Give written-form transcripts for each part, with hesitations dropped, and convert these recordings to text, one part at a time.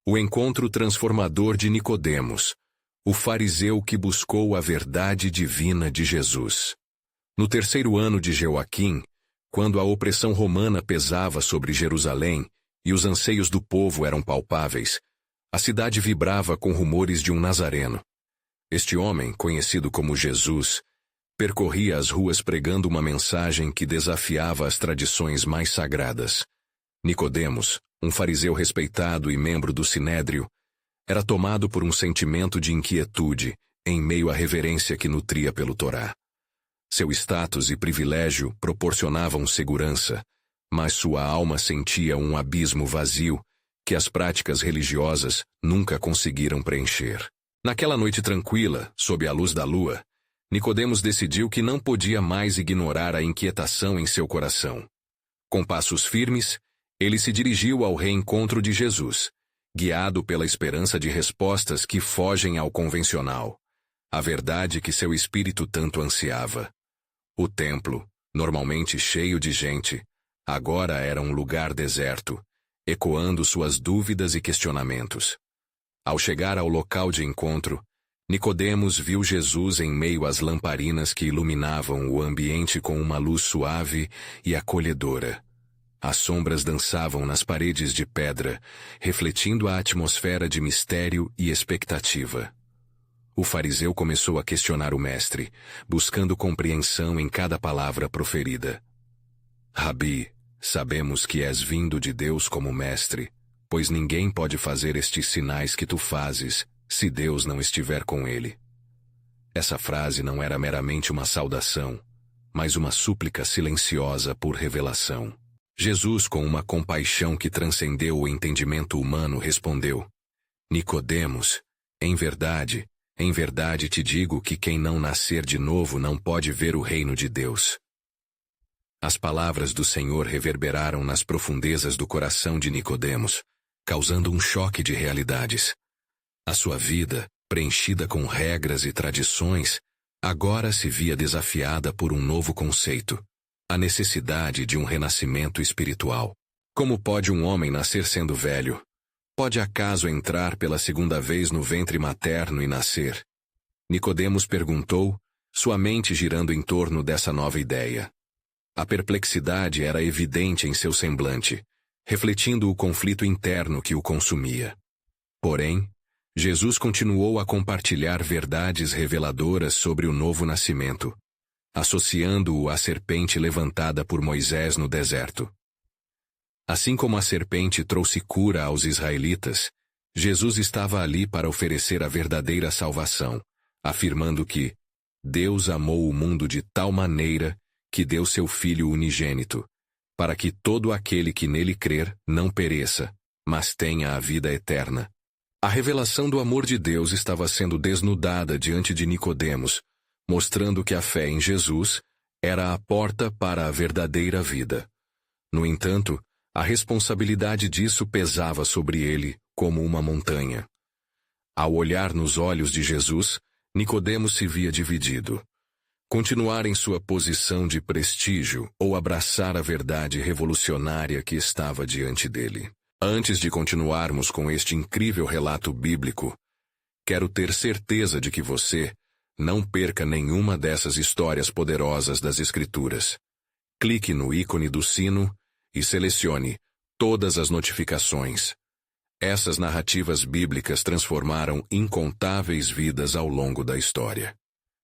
O encontro transformador de Nicodemos, o fariseu que buscou a verdade divina de Jesus. No terceiro ano de Joaquim, quando a opressão romana pesava sobre Jerusalém e os anseios do povo eram palpáveis, a cidade vibrava com rumores de um nazareno. Este homem, conhecido como Jesus, percorria as ruas pregando uma mensagem que desafiava as tradições mais sagradas. Nicodemos, um fariseu respeitado e membro do Sinédrio, era tomado por um sentimento de inquietude em meio à reverência que nutria pelo Torá. Seu status e privilégio proporcionavam segurança, mas sua alma sentia um abismo vazio que as práticas religiosas nunca conseguiram preencher. Naquela noite tranquila, sob a luz da lua, Nicodemos decidiu que não podia mais ignorar a inquietação em seu coração. Com passos firmes, ele se dirigiu ao reencontro de Jesus, guiado pela esperança de respostas que fogem ao convencional, a verdade que seu espírito tanto ansiava. O templo, normalmente cheio de gente, agora era um lugar deserto, ecoando suas dúvidas e questionamentos. Ao chegar ao local de encontro, Nicodemos viu Jesus em meio às lamparinas que iluminavam o ambiente com uma luz suave e acolhedora. As sombras dançavam nas paredes de pedra, refletindo a atmosfera de mistério e expectativa. O fariseu começou a questionar o mestre, buscando compreensão em cada palavra proferida. Rabi, sabemos que és vindo de Deus como mestre, pois ninguém pode fazer estes sinais que tu fazes, se Deus não estiver com ele. Essa frase não era meramente uma saudação, mas uma súplica silenciosa por revelação. Jesus, com uma compaixão que transcendeu o entendimento humano, respondeu: Nicodemos, em verdade te digo que quem não nascer de novo não pode ver o reino de Deus. As palavras do Senhor reverberaram nas profundezas do coração de Nicodemos, causando um choque de realidades. A sua vida, preenchida com regras e tradições, agora se via desafiada por um novo conceito: a necessidade de um renascimento espiritual. Como pode um homem nascer sendo velho? Pode acaso entrar pela segunda vez no ventre materno e nascer? Nicodemos perguntou, sua mente girando em torno dessa nova ideia. A perplexidade era evidente em seu semblante, refletindo o conflito interno que o consumia. Porém, Jesus continuou a compartilhar verdades reveladoras sobre o novo nascimento, associando-o à serpente levantada por Moisés no deserto. Assim como a serpente trouxe cura aos israelitas, Jesus estava ali para oferecer a verdadeira salvação, afirmando que Deus amou o mundo de tal maneira que deu seu Filho unigênito, para que todo aquele que nele crer não pereça, mas tenha a vida eterna. A revelação do amor de Deus estava sendo desnudada diante de Nicodemos, mostrando que a fé em Jesus era a porta para a verdadeira vida. No entanto, a responsabilidade disso pesava sobre ele como uma montanha. Ao olhar nos olhos de Jesus, Nicodemos se via dividido. Continuar em sua posição de prestígio ou abraçar a verdade revolucionária que estava diante dele. Antes de continuarmos com este incrível relato bíblico, quero ter certeza de que você não perca nenhuma dessas histórias poderosas das Escrituras. Clique no ícone do sino e selecione todas as notificações. Essas narrativas bíblicas transformaram incontáveis vidas ao longo da história.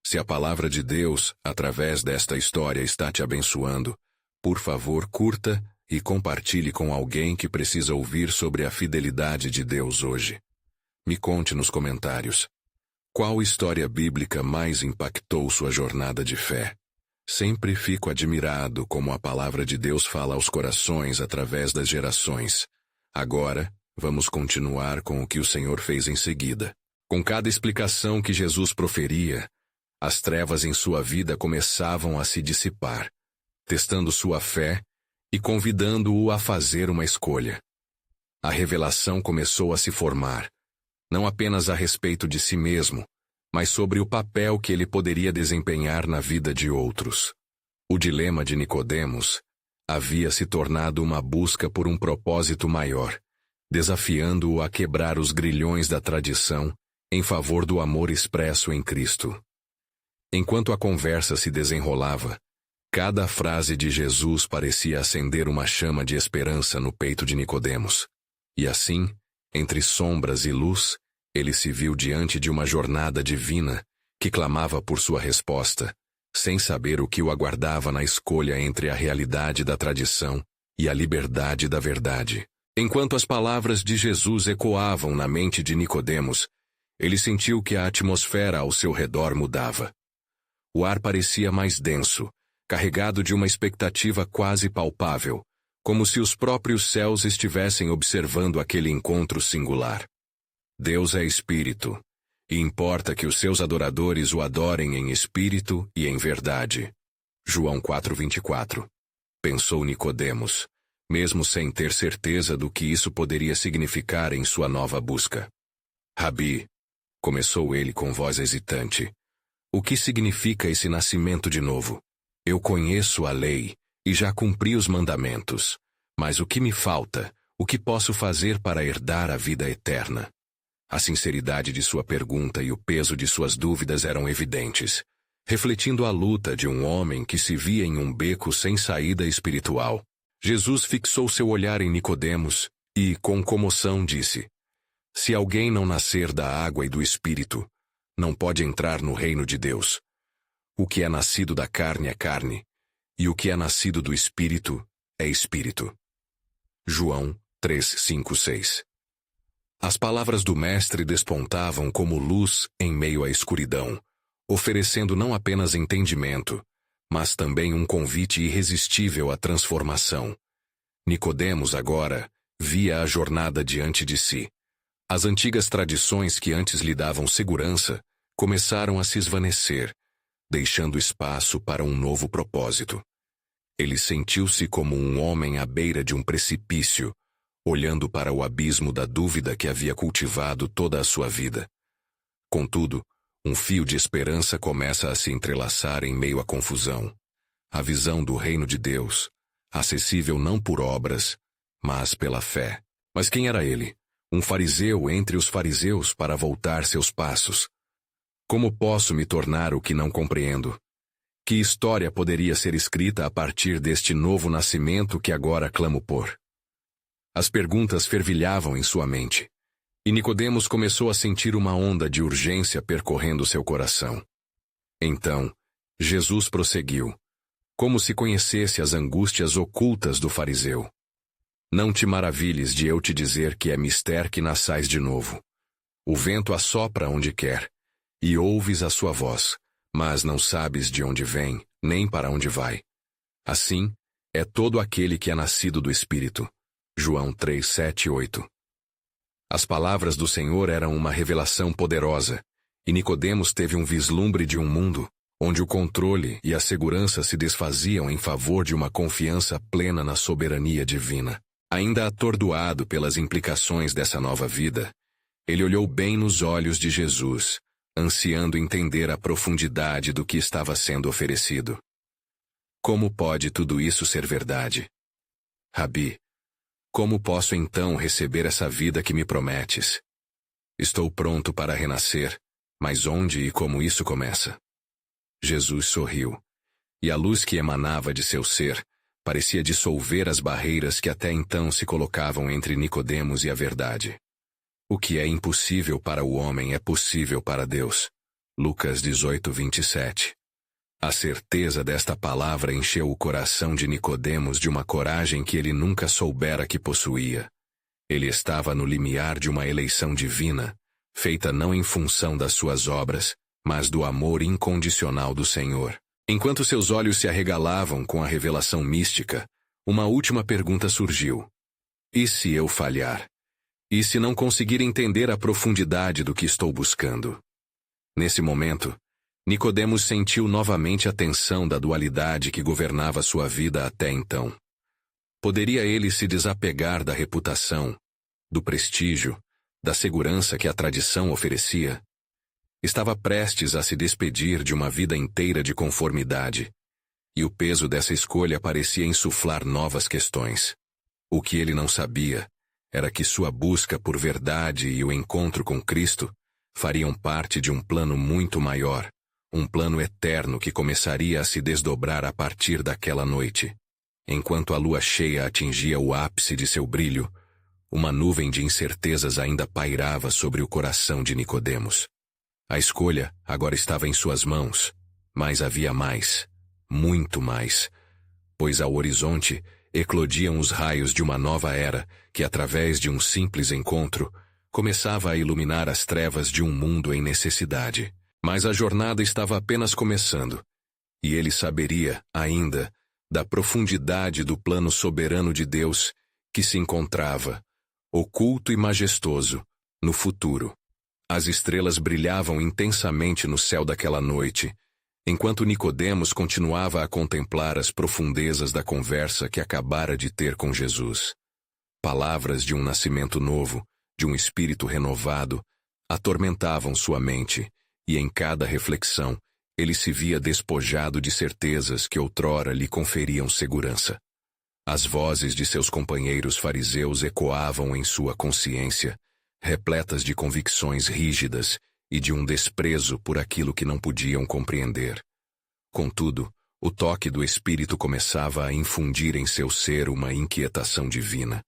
Se a palavra de Deus, através desta história, está te abençoando, por favor, curta e compartilhe com alguém que precisa ouvir sobre a fidelidade de Deus hoje. Me conte nos comentários. Qual história bíblica mais impactou sua jornada de fé? Sempre fico admirado como a palavra de Deus fala aos corações através das gerações. Agora, vamos continuar com o que o Senhor fez em seguida. Com cada explicação que Jesus proferia, as trevas em sua vida começavam a se dissipar, testando sua fé e convidando-o a fazer uma escolha. A revelação começou a se formar, não apenas a respeito de si mesmo, mas sobre o papel que ele poderia desempenhar na vida de outros. O dilema de Nicodemos havia se tornado uma busca por um propósito maior, desafiando-o a quebrar os grilhões da tradição em favor do amor expresso em Cristo. Enquanto a conversa se desenrolava, cada frase de Jesus parecia acender uma chama de esperança no peito de Nicodemos. E assim, entre sombras e luz, ele se viu diante de uma jornada divina que clamava por sua resposta, sem saber o que o aguardava na escolha entre a realidade da tradição e a liberdade da verdade. Enquanto as palavras de Jesus ecoavam na mente de Nicodemos, ele sentiu que a atmosfera ao seu redor mudava. O ar parecia mais denso, carregado de uma expectativa quase palpável, como se os próprios céus estivessem observando aquele encontro singular. Deus é espírito, e importa que os seus adoradores o adorem em espírito e em verdade. João 4:24. Pensou Nicodemos, mesmo sem ter certeza do que isso poderia significar em sua nova busca. Rabi, começou ele com voz hesitante, o que significa esse nascimento de novo? Eu conheço a lei e já cumpri os mandamentos, mas o que me falta, o que posso fazer para herdar a vida eterna? A sinceridade de sua pergunta e o peso de suas dúvidas eram evidentes, refletindo a luta de um homem que se via em um beco sem saída espiritual. Jesus fixou seu olhar em Nicodemos e, com comoção, disse: Se alguém não nascer da água e do Espírito, não pode entrar no reino de Deus. O que é nascido da carne é carne, e o que é nascido do Espírito é Espírito. João 3:5-6. As palavras do Mestre despontavam como luz em meio à escuridão, oferecendo não apenas entendimento, mas também um convite irresistível à transformação. Nicodemos agora via a jornada diante de si. As antigas tradições que antes lhe davam segurança começaram a se esvanecer, deixando espaço para um novo propósito. Ele sentiu-se como um homem à beira de um precipício, olhando para o abismo da dúvida que havia cultivado toda a sua vida. Contudo, um fio de esperança começa a se entrelaçar em meio à confusão. A visão do reino de Deus, acessível não por obras, mas pela fé. Mas quem era ele? Um fariseu entre os fariseus para voltar seus passos. Como posso me tornar o que não compreendo? Que história poderia ser escrita a partir deste novo nascimento que agora clamo por? As perguntas fervilhavam em sua mente, e Nicodemos começou a sentir uma onda de urgência percorrendo seu coração. Então, Jesus prosseguiu, como se conhecesse as angústias ocultas do fariseu. Não te maravilhes de eu te dizer que é mister que nasçais de novo. O vento assopra onde quer, e ouves a sua voz, mas não sabes de onde vem, nem para onde vai. Assim, é todo aquele que é nascido do Espírito. João 3:7-8. As palavras do Senhor eram uma revelação poderosa, e Nicodemos teve um vislumbre de um mundo onde o controle e a segurança se desfaziam em favor de uma confiança plena na soberania divina. Ainda atordoado pelas implicações dessa nova vida, ele olhou bem nos olhos de Jesus, ansiando entender a profundidade do que estava sendo oferecido. Como pode tudo isso ser verdade? Rabi, como posso então receber essa vida que me prometes? Estou pronto para renascer, mas onde e como isso começa? Jesus sorriu, e a luz que emanava de seu ser parecia dissolver as barreiras que até então se colocavam entre Nicodemos e a verdade. O que é impossível para o homem é possível para Deus. Lucas 18:27. A certeza desta palavra encheu o coração de Nicodemos de uma coragem que ele nunca soubera que possuía. Ele estava no limiar de uma eleição divina, feita não em função das suas obras, mas do amor incondicional do Senhor. Enquanto seus olhos se arregalavam com a revelação mística, uma última pergunta surgiu. E se eu falhar? E se não conseguir entender a profundidade do que estou buscando? Nesse momento, Nicodemos sentiu novamente a tensão da dualidade que governava sua vida até então. Poderia ele se desapegar da reputação, do prestígio, da segurança que a tradição oferecia? Estava prestes a se despedir de uma vida inteira de conformidade, e o peso dessa escolha parecia insuflar novas questões. O que ele não sabia era que sua busca por verdade e o encontro com Cristo fariam parte de um plano muito maior, um plano eterno que começaria a se desdobrar a partir daquela noite. Enquanto a lua cheia atingia o ápice de seu brilho, uma nuvem de incertezas ainda pairava sobre o coração de Nicodemos. A escolha agora estava em suas mãos, mas havia mais, muito mais, pois ao horizonte eclodiam os raios de uma nova era que, através de um simples encontro, começava a iluminar as trevas de um mundo em necessidade. Mas a jornada estava apenas começando, e ele saberia, ainda, da profundidade do plano soberano de Deus que se encontrava, oculto e majestoso, no futuro. As estrelas brilhavam intensamente no céu daquela noite, enquanto Nicodemos continuava a contemplar as profundezas da conversa que acabara de ter com Jesus. Palavras de um nascimento novo, de um espírito renovado, atormentavam sua mente, e em cada reflexão, ele se via despojado de certezas que outrora lhe conferiam segurança. As vozes de seus companheiros fariseus ecoavam em sua consciência, repletas de convicções rígidas e de um desprezo por aquilo que não podiam compreender. Contudo, o toque do Espírito começava a infundir em seu ser uma inquietação divina,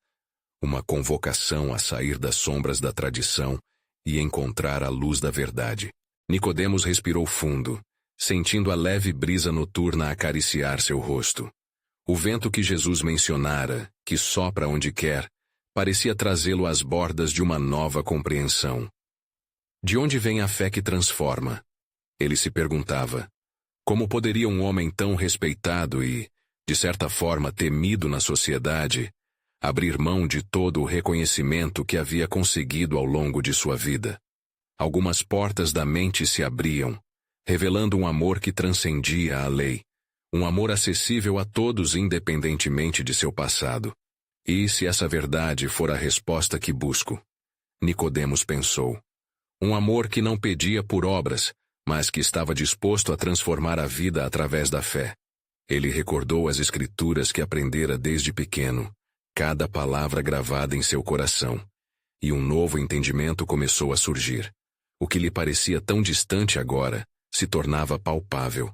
uma convocação a sair das sombras da tradição e encontrar a luz da verdade. Nicodemos respirou fundo, sentindo a leve brisa noturna acariciar seu rosto. O vento que Jesus mencionara, que sopra onde quer, parecia trazê-lo às bordas de uma nova compreensão. De onde vem a fé que transforma? Ele se perguntava. Como poderia um homem tão respeitado e, de certa forma, temido na sociedade, abrir mão de todo o reconhecimento que havia conseguido ao longo de sua vida? Algumas portas da mente se abriam, revelando um amor que transcendia a lei, um amor acessível a todos independentemente de seu passado. E se essa verdade for a resposta que busco? Nicodemos pensou. Um amor que não pedia por obras, mas que estava disposto a transformar a vida através da fé. Ele recordou as escrituras que aprendera desde pequeno, cada palavra gravada em seu coração, e um novo entendimento começou a surgir. O que lhe parecia tão distante agora se tornava palpável.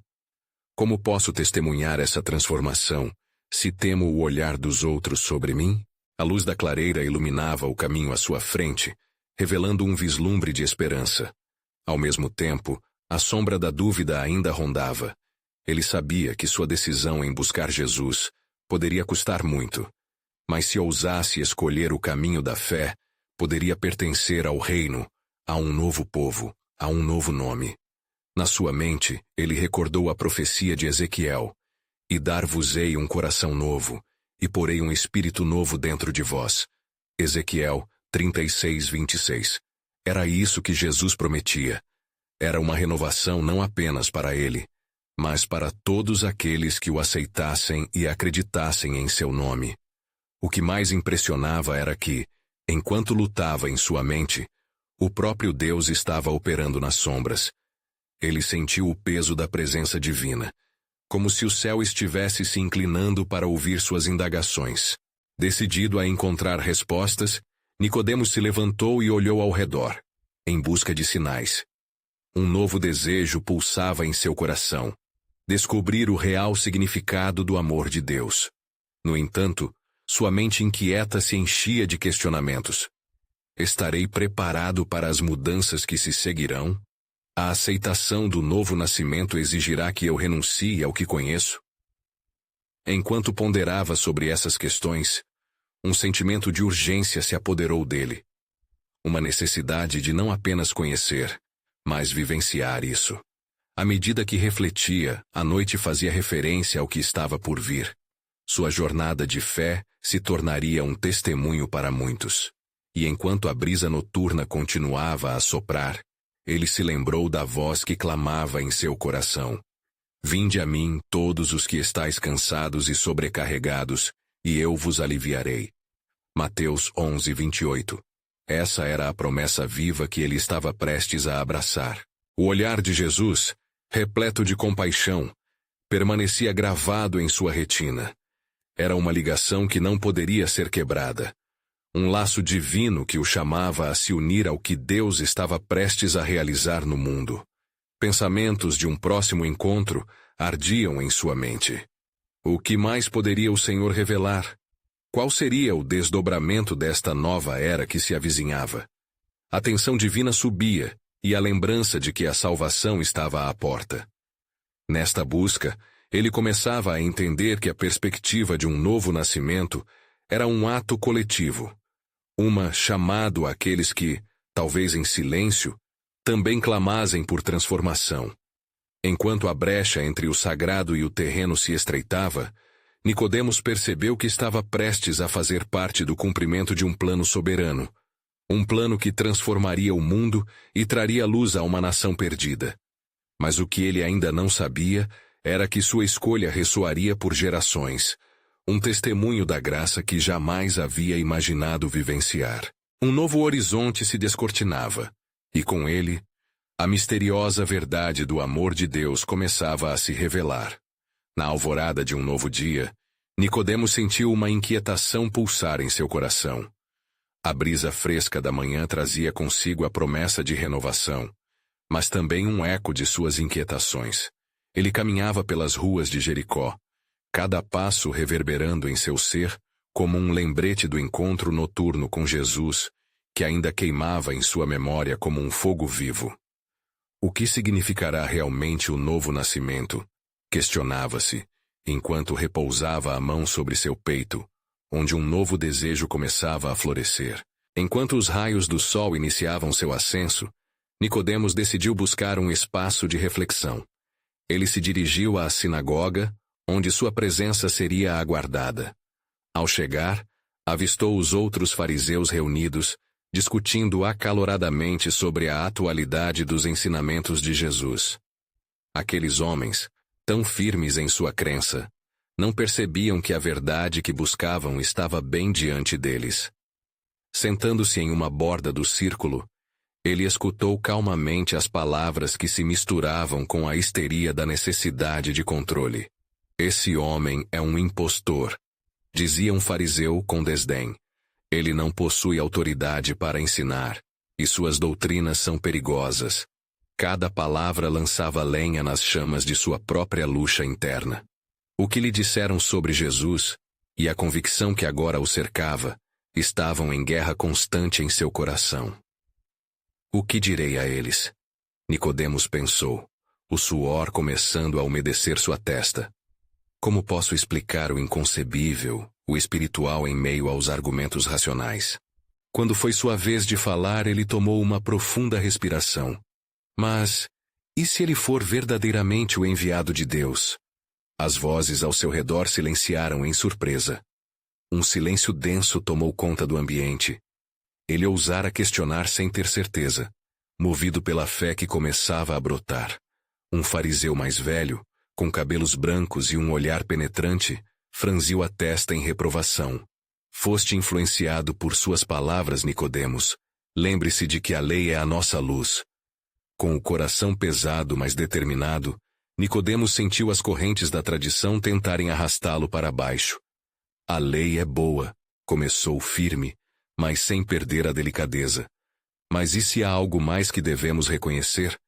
Como posso testemunhar essa transformação, se temo o olhar dos outros sobre mim? A luz da clareira iluminava o caminho à sua frente, revelando um vislumbre de esperança. Ao mesmo tempo, a sombra da dúvida ainda rondava. Ele sabia que sua decisão em buscar Jesus poderia custar muito, mas se ousasse escolher o caminho da fé, poderia pertencer ao reino, a um novo povo, a um novo nome. Na sua mente, ele recordou a profecia de Ezequiel: "E dar-vos-ei um coração novo, e porei um espírito novo dentro de vós." Ezequiel 36:26. Era isso que Jesus prometia. Era uma renovação não apenas para ele, mas para todos aqueles que o aceitassem e acreditassem em seu nome. O que mais impressionava era que, enquanto lutava em sua mente, o próprio Deus estava operando nas sombras. Ele sentiu o peso da presença divina, como se o céu estivesse se inclinando para ouvir suas indagações. Decidido a encontrar respostas, Nicodemos se levantou e olhou ao redor, em busca de sinais. Um novo desejo pulsava em seu coração: descobrir o real significado do amor de Deus. No entanto, sua mente inquieta se enchia de questionamentos. Estarei preparado para as mudanças que se seguirão? A aceitação do novo nascimento exigirá que eu renuncie ao que conheço? Enquanto ponderava sobre essas questões, um sentimento de urgência se apoderou dele. Uma necessidade de não apenas conhecer, mas vivenciar isso. À medida que refletia, a noite fazia referência ao que estava por vir. Sua jornada de fé se tornaria um testemunho para muitos. E enquanto a brisa noturna continuava a soprar, ele se lembrou da voz que clamava em seu coração: "Vinde a mim, todos os que estáis cansados e sobrecarregados, e eu vos aliviarei." Mateus 11:28. Essa era a promessa viva que ele estava prestes a abraçar. O olhar de Jesus, repleto de compaixão, permanecia gravado em sua retina. Era uma ligação que não poderia ser quebrada. um laço divino que o chamava a se unir ao que Deus estava prestes a realizar no mundo. Pensamentos de um próximo encontro ardiam em sua mente. O que mais poderia o Senhor revelar? Qual seria o desdobramento desta nova era que se avizinhava? A tensão divina subia, e a lembrança de que a salvação estava à porta. Nesta busca, ele começava a entender que a perspectiva de um novo nascimento era um ato coletivo, uma chamado àqueles que, talvez em silêncio, também clamassem por transformação. Enquanto a brecha entre o sagrado e o terreno se estreitava, Nicodemos percebeu que estava prestes a fazer parte do cumprimento de um plano soberano, um plano que transformaria o mundo e traria luz a uma nação perdida. Mas o que ele ainda não sabia era que sua escolha ressoaria por gerações, um testemunho da graça que jamais havia imaginado vivenciar. Um novo horizonte se descortinava, e com ele, a misteriosa verdade do amor de Deus começava a se revelar. Na alvorada de um novo dia, Nicodemos sentiu uma inquietação pulsar em seu coração. A brisa fresca da manhã trazia consigo a promessa de renovação, mas também um eco de suas inquietações. Ele caminhava pelas ruas de Jericó, cada passo reverberando em seu ser como um lembrete do encontro noturno com Jesus, que ainda queimava em sua memória como um fogo vivo. O que significará realmente o novo nascimento? Questionava-se, enquanto repousava a mão sobre seu peito, onde um novo desejo começava a florescer. Enquanto os raios do sol iniciavam seu ascenso, Nicodemos decidiu buscar um espaço de reflexão. Ele se dirigiu à sinagoga, onde sua presença seria aguardada. Ao chegar, avistou os outros fariseus reunidos, discutindo acaloradamente sobre a atualidade dos ensinamentos de Jesus. Aqueles homens, tão firmes em sua crença, não percebiam que a verdade que buscavam estava bem diante deles. Sentando-se em uma borda do círculo, ele escutou calmamente as palavras que se misturavam com a histeria da necessidade de controle. Esse homem é um impostor, dizia um fariseu com desdém. Ele não possui autoridade para ensinar, e suas doutrinas são perigosas. Cada palavra lançava lenha nas chamas de sua própria luta interna. O que lhe disseram sobre Jesus, e a convicção que agora o cercava, estavam em guerra constante em seu coração. O que direi a eles? Nicodemos pensou, o suor começando a umedecer sua testa. Como posso explicar o inconcebível, o espiritual em meio aos argumentos racionais? Quando foi sua vez de falar, ele tomou uma profunda respiração. Mas, e se ele for verdadeiramente o enviado de Deus? As vozes ao seu redor silenciaram em surpresa. Um silêncio denso tomou conta do ambiente. Ele ousara questionar sem ter certeza, movido pela fé que começava a brotar. Um fariseu mais velho, com cabelos brancos e um olhar penetrante, franziu a testa em reprovação. Foste influenciado por suas palavras, Nicodemos. Lembre-se de que a lei é a nossa luz. Com o coração pesado, mas determinado, Nicodemos sentiu as correntes da tradição tentarem arrastá-lo para baixo. A lei é boa, começou firme, mas sem perder a delicadeza. Mas e se há algo mais que devemos reconhecer?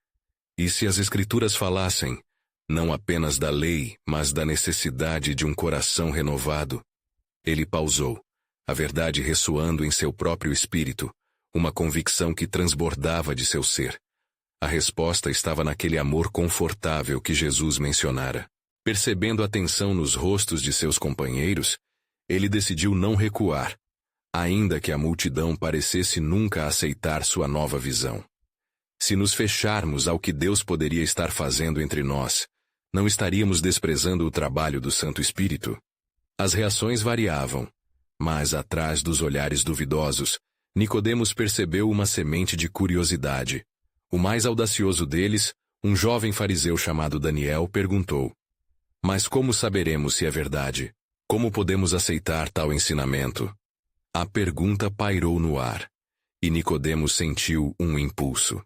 E se as Escrituras falassem, não apenas da lei, mas da necessidade de um coração renovado? Ele pausou, a verdade ressoando em seu próprio espírito, uma convicção que transbordava de seu ser. A resposta estava naquele amor confortável que Jesus mencionara. Percebendo a tensão nos rostos de seus companheiros, ele decidiu não recuar, ainda que a multidão parecesse nunca aceitar sua nova visão. Se nos fecharmos ao que Deus poderia estar fazendo entre nós, não estaríamos desprezando o trabalho do Santo Espírito? As reações variavam, mas atrás dos olhares duvidosos, Nicodemos percebeu uma semente de curiosidade. O mais audacioso deles, um jovem fariseu chamado Daniel, perguntou: Mas como saberemos se é verdade? Como podemos aceitar tal ensinamento? A pergunta pairou no ar, e Nicodemos sentiu um impulso.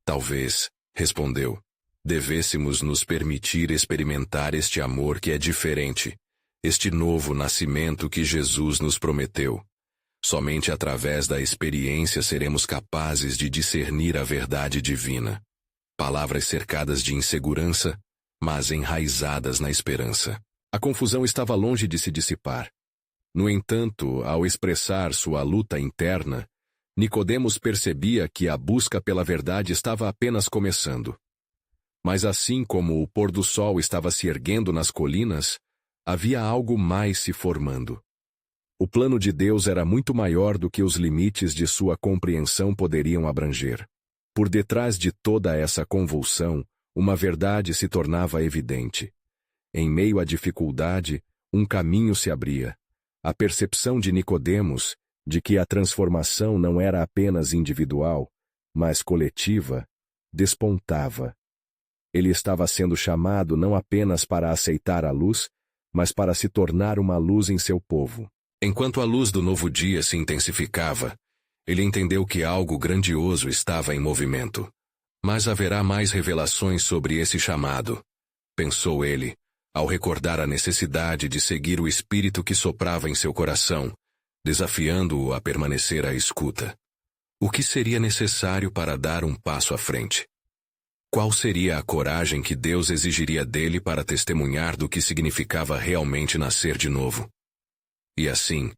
Talvez, respondeu, devêssemos nos permitir experimentar este amor que é diferente, este novo nascimento que Jesus nos prometeu. Somente através da experiência seremos capazes de discernir a verdade divina. Palavras cercadas de insegurança, mas enraizadas na esperança. A confusão estava longe de se dissipar. No entanto, ao expressar sua luta interna, Nicodemos percebia que a busca pela verdade estava apenas começando. Mas assim como o pôr do sol estava se erguendo nas colinas, havia algo mais se formando. O plano de Deus era muito maior do que os limites de sua compreensão poderiam abranger. Por detrás de toda essa convulsão, uma verdade se tornava evidente. Em meio à dificuldade, um caminho se abria. A percepção de Nicodemos, de que a transformação não era apenas individual, mas coletiva, despontava. Ele estava sendo chamado não apenas para aceitar a luz, mas para se tornar uma luz em seu povo. Enquanto a luz do novo dia se intensificava, ele entendeu que algo grandioso estava em movimento. Mas haverá mais revelações sobre esse chamado, pensou ele, ao recordar a necessidade de seguir o espírito que soprava em seu coração, desafiando-o a permanecer à escuta. O que seria necessário para dar um passo à frente? Qual seria a coragem que Deus exigiria dele para testemunhar do que significava realmente nascer de novo? E assim,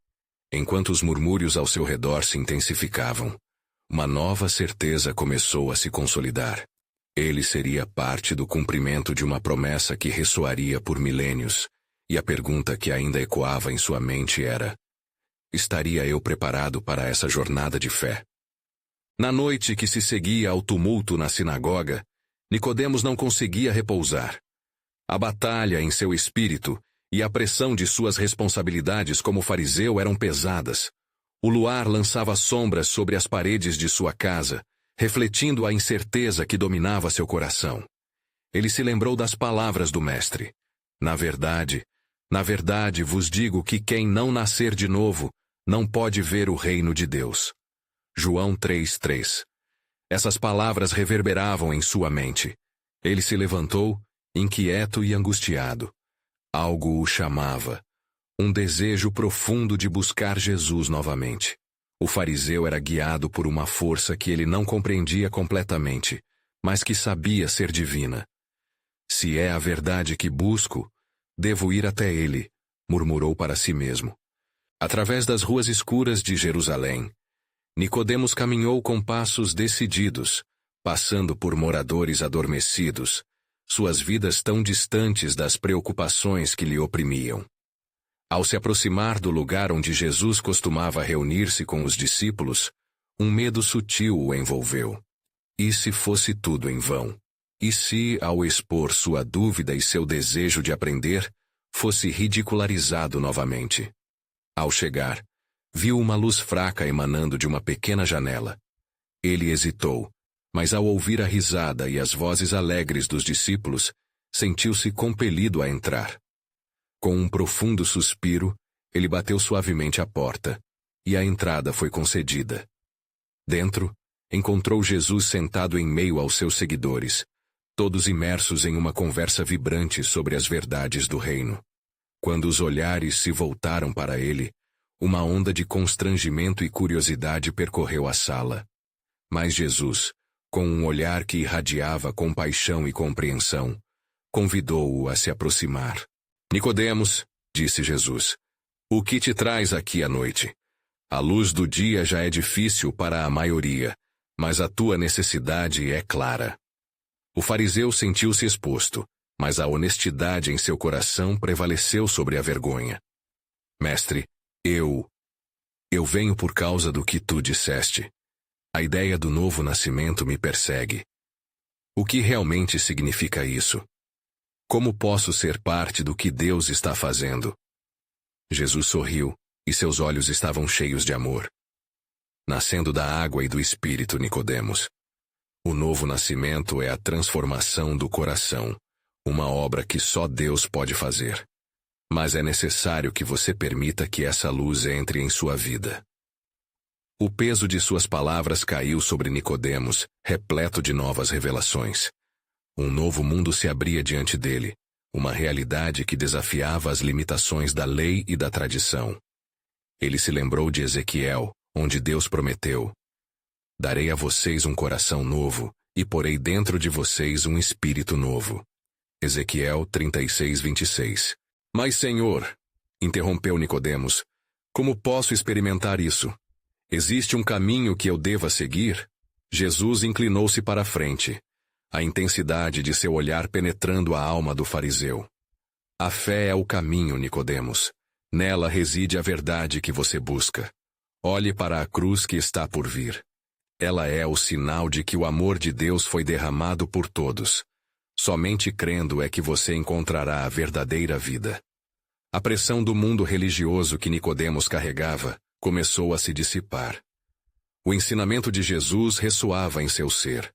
enquanto os murmúrios ao seu redor se intensificavam, uma nova certeza começou a se consolidar. Ele seria parte do cumprimento de uma promessa que ressoaria por milênios, e a pergunta que ainda ecoava em sua mente era: estaria eu preparado para essa jornada de fé? Na noite que se seguia ao tumulto na sinagoga, Nicodemos não conseguia repousar. A batalha em seu espírito e a pressão de suas responsabilidades como fariseu eram pesadas. O luar lançava sombras sobre as paredes de sua casa, refletindo a incerteza que dominava seu coração. Ele se lembrou das palavras do Mestre. Na verdade vos digo que quem não nascer de novo, não pode ver o reino de Deus. João 3:3. Essas palavras reverberavam em sua mente. Ele se levantou, inquieto e angustiado. Algo o chamava. Um desejo profundo de buscar Jesus novamente. O fariseu era guiado por uma força que ele não compreendia completamente, mas que sabia ser divina. Se é a verdade que busco, devo ir até ele, murmurou para si mesmo. Através das ruas escuras de Jerusalém, Nicodemos caminhou com passos decididos, passando por moradores adormecidos, suas vidas tão distantes das preocupações que lhe oprimiam. Ao se aproximar do lugar onde Jesus costumava reunir-se com os discípulos, um medo sutil o envolveu. E se fosse tudo em vão? E se, ao expor sua dúvida e seu desejo de aprender, fosse ridicularizado novamente? Ao chegar, viu uma luz fraca emanando de uma pequena janela. Ele hesitou, mas ao ouvir a risada e as vozes alegres dos discípulos, sentiu-se compelido a entrar. Com um profundo suspiro, ele bateu suavemente à porta, e a entrada foi concedida. Dentro, encontrou Jesus sentado em meio aos seus seguidores, todos imersos em uma conversa vibrante sobre as verdades do reino. Quando os olhares se voltaram para ele, uma onda de constrangimento e curiosidade percorreu a sala. Mas Jesus, com um olhar que irradiava compaixão e compreensão, convidou-o a se aproximar. Nicodemos, disse Jesus, o que te traz aqui à noite? A luz do dia já é difícil para a maioria, mas a tua necessidade é clara. O fariseu sentiu-se exposto, mas a honestidade em seu coração prevaleceu sobre a vergonha. Mestre, eu venho por causa do que tu disseste. A ideia do novo nascimento me persegue. O que realmente significa isso? Como posso ser parte do que Deus está fazendo? Jesus sorriu, e seus olhos estavam cheios de amor. Nascendo da água e do Espírito, Nicodemos. O novo nascimento é a transformação do coração, uma obra que só Deus pode fazer. Mas é necessário que você permita que essa luz entre em sua vida. O peso de suas palavras caiu sobre Nicodemos, repleto de novas revelações. Um novo mundo se abria diante dele, uma realidade que desafiava as limitações da lei e da tradição. Ele se lembrou de Ezequiel, onde Deus prometeu: darei a vocês um coração novo, e porei dentro de vocês um espírito novo. Ezequiel 36:26. Mas, Senhor, interrompeu Nicodemos, como posso experimentar isso? Existe um caminho que eu deva seguir? Jesus inclinou-se para a frente, a intensidade de seu olhar penetrando a alma do fariseu. A fé é o caminho, Nicodemos. Nela reside a verdade que você busca. Olhe para a cruz que está por vir. Ela é o sinal de que o amor de Deus foi derramado por todos. Somente crendo é que você encontrará a verdadeira vida. A pressão do mundo religioso que Nicodemos carregava começou a se dissipar. O ensinamento de Jesus ressoava em seu ser.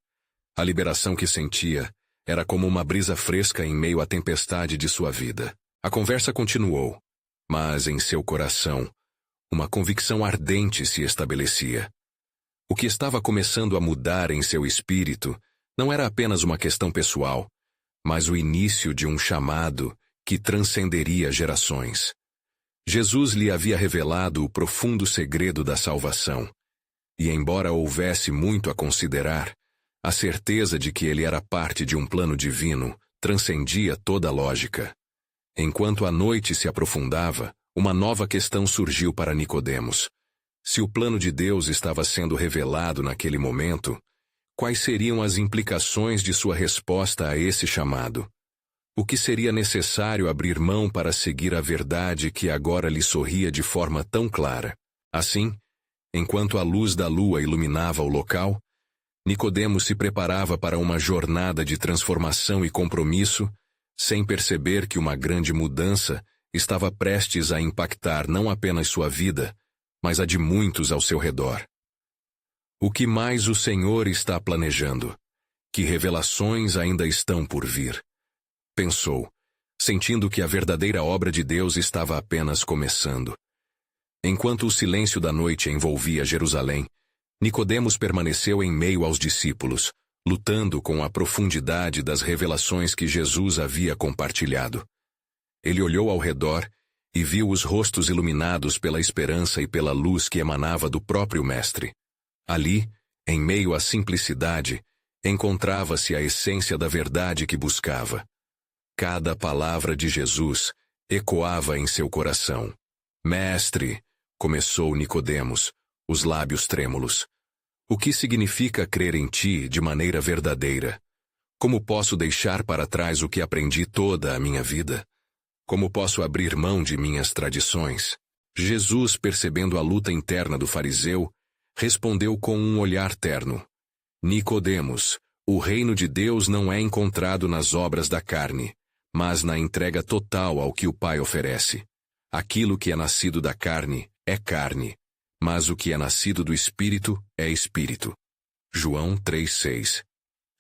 A liberação que sentia era como uma brisa fresca em meio à tempestade de sua vida. A conversa continuou, mas em seu coração, uma convicção ardente se estabelecia. O que estava começando a mudar em seu espírito não era apenas uma questão pessoal, mas o início de um chamado que transcenderia gerações. Jesus lhe havia revelado o profundo segredo da salvação, e embora houvesse muito a considerar, a certeza de que ele era parte de um plano divino transcendia toda lógica. Enquanto a noite se aprofundava, uma nova questão surgiu para Nicodemos. Se o plano de Deus estava sendo revelado naquele momento, quais seriam as implicações de sua resposta a esse chamado? O que seria necessário abrir mão para seguir a verdade que agora lhe sorria de forma tão clara? Assim, enquanto a luz da lua iluminava o local, Nicodemos se preparava para uma jornada de transformação e compromisso, sem perceber que uma grande mudança estava prestes a impactar não apenas sua vida, mas a de muitos ao seu redor. O que mais o Senhor está planejando? Que revelações ainda estão por vir? Pensou, sentindo que a verdadeira obra de Deus estava apenas começando. Enquanto o silêncio da noite envolvia Jerusalém, Nicodemos permaneceu em meio aos discípulos, lutando com a profundidade das revelações que Jesus havia compartilhado. Ele olhou ao redor e viu os rostos iluminados pela esperança e pela luz que emanava do próprio Mestre. Ali, em meio à simplicidade, encontrava-se a essência da verdade que buscava. Cada palavra de Jesus ecoava em seu coração. Mestre, começou Nicodemos, os lábios trêmulos. O que significa crer em ti de maneira verdadeira? Como posso deixar para trás o que aprendi toda a minha vida? Como posso abrir mão de minhas tradições? Jesus, percebendo a luta interna do fariseu, respondeu com um olhar terno. Nicodemos, o reino de Deus não é encontrado nas obras da carne, mas na entrega total ao que o Pai oferece. Aquilo que é nascido da carne é carne, mas o que é nascido do Espírito é Espírito. João 3,6.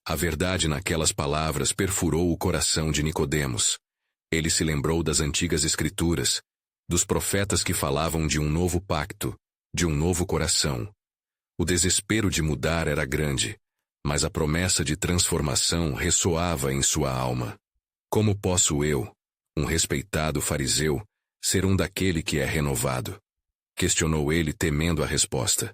A verdade naquelas palavras perfurou o coração de Nicodemos. Ele se lembrou das antigas Escrituras, dos profetas que falavam de um novo pacto, de um novo coração. O desespero de mudar era grande, mas a promessa de transformação ressoava em sua alma. Como posso eu, um respeitado fariseu, ser um daquele que é renovado? Questionou ele, temendo a resposta.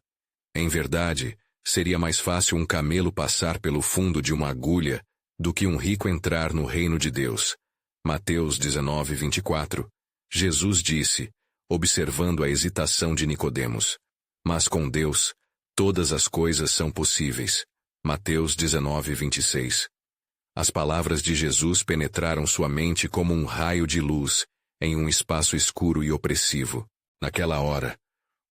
Em verdade, seria mais fácil um camelo passar pelo fundo de uma agulha do que um rico entrar no reino de Deus. Mateus 19:24. Jesus disse, observando a hesitação de Nicodemos: mas com Deus, todas as coisas são possíveis. Mateus 19:26. As palavras de Jesus penetraram sua mente como um raio de luz em um espaço escuro e opressivo. Naquela hora,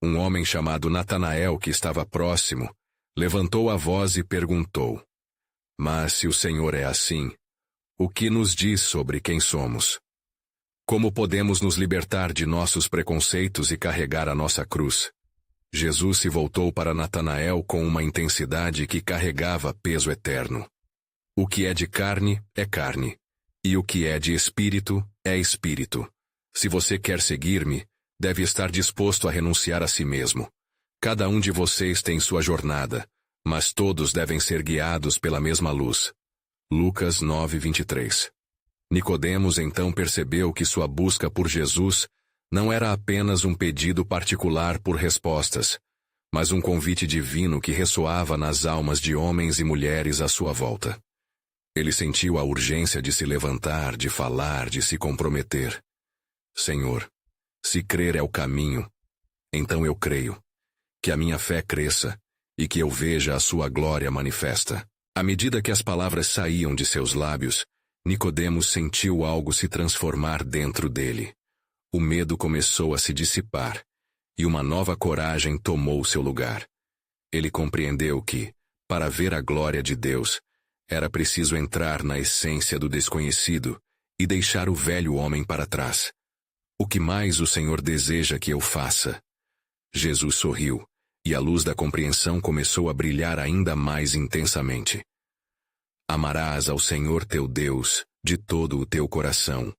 um homem chamado Natanael, que estava próximo, levantou a voz e perguntou: mas se o Senhor é assim, o que nos diz sobre quem somos? Como podemos nos libertar de nossos preconceitos e carregar a nossa cruz? Jesus se voltou para Natanael com uma intensidade que carregava peso eterno. O que é de carne, e o que é de espírito, é espírito. Se você quer seguir-me, deve estar disposto a renunciar a si mesmo. Cada um de vocês tem sua jornada, mas todos devem ser guiados pela mesma luz. Lucas 9:23. Nicodemos então percebeu que sua busca por Jesus não era apenas um pedido particular por respostas, mas um convite divino que ressoava nas almas de homens e mulheres à sua volta. Ele sentiu a urgência de se levantar, de falar, de se comprometer. Senhor, se crer é o caminho, então eu creio. Que a minha fé cresça e que eu veja a sua glória manifesta. À medida que as palavras saíam de seus lábios, Nicodemos sentiu algo se transformar dentro dele. O medo começou a se dissipar, e uma nova coragem tomou seu lugar. Ele compreendeu que, para ver a glória de Deus, era preciso entrar na essência do desconhecido e deixar o velho homem para trás. O que mais o Senhor deseja que eu faça? Jesus sorriu, e a luz da compreensão começou a brilhar ainda mais intensamente. Amarás ao Senhor teu Deus de todo o teu coração,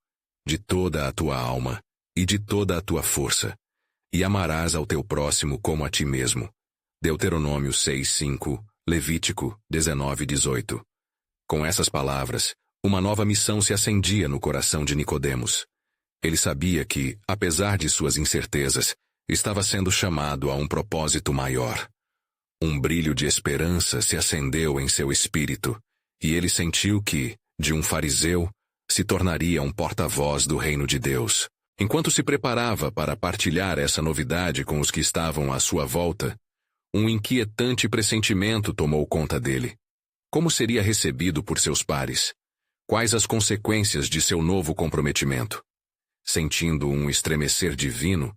de toda a tua alma e de toda a tua força, e amarás ao teu próximo como a ti mesmo. Deuteronômio 6:5, Levítico 19:18. Com essas palavras, uma nova missão se acendia no coração de Nicodemos. Ele sabia que, apesar de suas incertezas, estava sendo chamado a um propósito maior. Um brilho de esperança se acendeu em seu espírito, e ele sentiu que, de um fariseu, se tornaria um porta-voz do reino de Deus. Enquanto se preparava para partilhar essa novidade com os que estavam à sua volta, um inquietante pressentimento tomou conta dele. Como seria recebido por seus pares? Quais as consequências de seu novo comprometimento? Sentindo um estremecer divino,